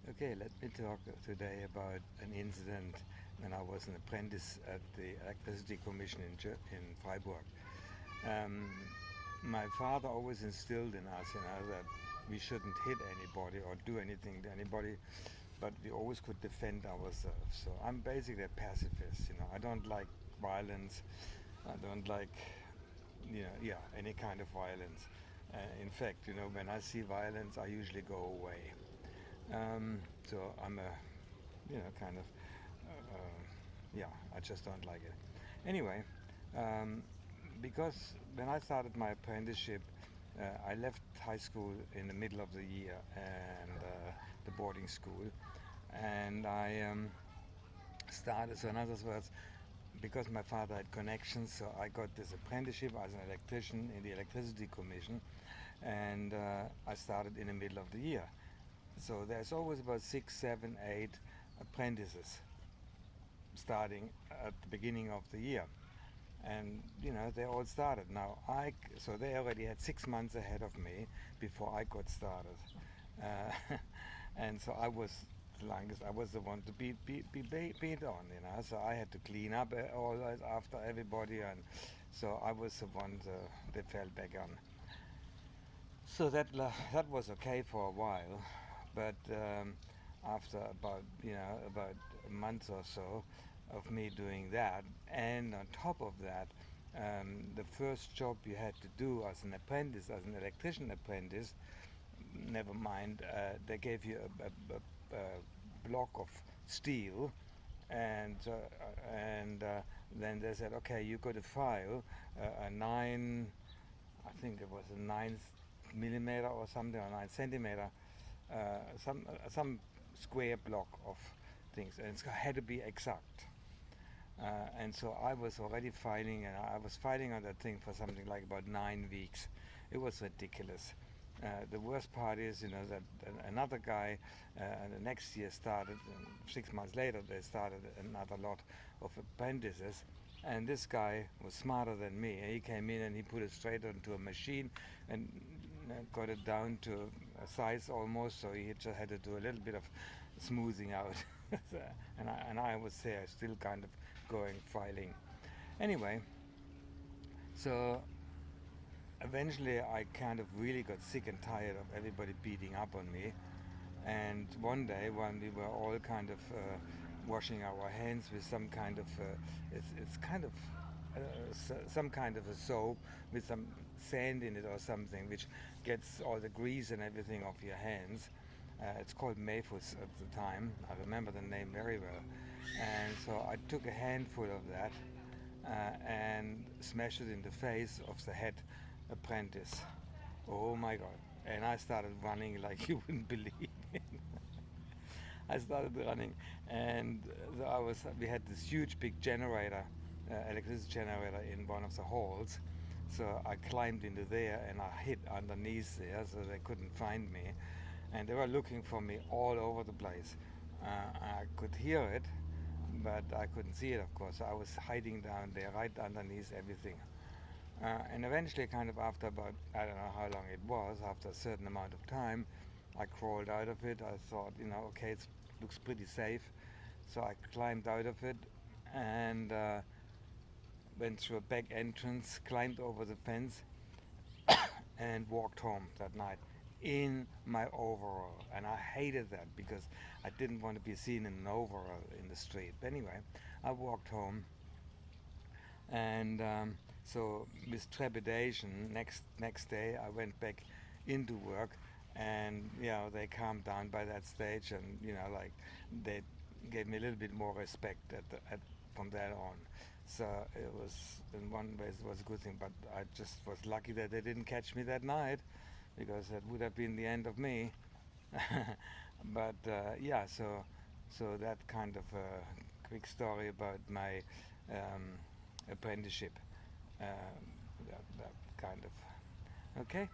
Okay, let me talk today about an incident when I was an apprentice at the Electricity Commission in Freiburg. Um, my father always instilled in us, that we shouldn't hit anybody or do anything to anybody, but we always could defend ourselves. So I'm basically a pacifist. I don't like violence. I don't like, any kind of violence. In fact, when I see violence, I usually go away. So I'm a, kind of, I just don't like it. Anyway, um, because when I started my apprenticeship, I left high school in the middle of the year and the boarding school, and I started. So in other words, because my father had connections, so I got this apprenticeship as an electrician in the Electricity Commission, and I started in the middle of the year. So there's always about 6, 7, 8 apprentices starting at the beginning of the year, and they all started. So they already had 6 months ahead of me before I got started, uh, and so I was the longest. I was the one to beat on, So I had to clean up all that after everybody, and so I was the one they fell back on. So that was okay for a while, but after about a month or so of me doing that, and on top of that, the first job you had to do as an apprentice, as an electrician apprentice, never mind, they gave you a block of steel, and then they said, okay, you got to file a 9, I think it was a 9 millimeter or something, or 9 centimeter, some square block of things, and it had to be exact. And so I was already filing, and I was filing on that thing for something like about 9 weeks. It was ridiculous. The worst part is, that another guy, the next year started, 6 months later, they started another lot of apprentices. And this guy was smarter than me. He came in and he put it straight onto a machine and got it down to a size almost, so he just had to do a little bit of smoothing out. And I was there still kind of going filing. Anyway, so eventually I kind of really got sick and tired of everybody beating up on me. And one day when we were all kind of washing our hands with some kind of, it's kind of some kind of a soap with some sand in it or something, which gets all the grease and everything off your hands. It's called Mayfuss at the time. I remember the name very well. And so I took a handful of that and smashed it in the face of the head apprentice. Oh my God. And I started running like you wouldn't believe. I started running, and we had this huge big generator, electricity generator in one of the halls. So I climbed into there and I hid underneath there so they couldn't find me. And they were looking for me all over the place. I could hear it, but I couldn't see it, of course. So I was hiding down there right underneath everything. And eventually, kind of after about, I don't know how long it was, after a certain amount of time, I crawled out of it. I thought, okay, it looks pretty safe. So I climbed out of it and went through a back entrance, climbed over the fence, and walked home that night in my overall. And I hated that because I didn't want to be seen in an overall in the street. But anyway, I walked home, and so with trepidation, next day I went back into work, and they calmed down by that stage, and like they gave me a little bit more respect from that on. So it was, in one way, it was a good thing, but I just was lucky that they didn't catch me that night, because that would have been the end of me. But so that kind of a quick story about my apprenticeship. That kind of. Okay,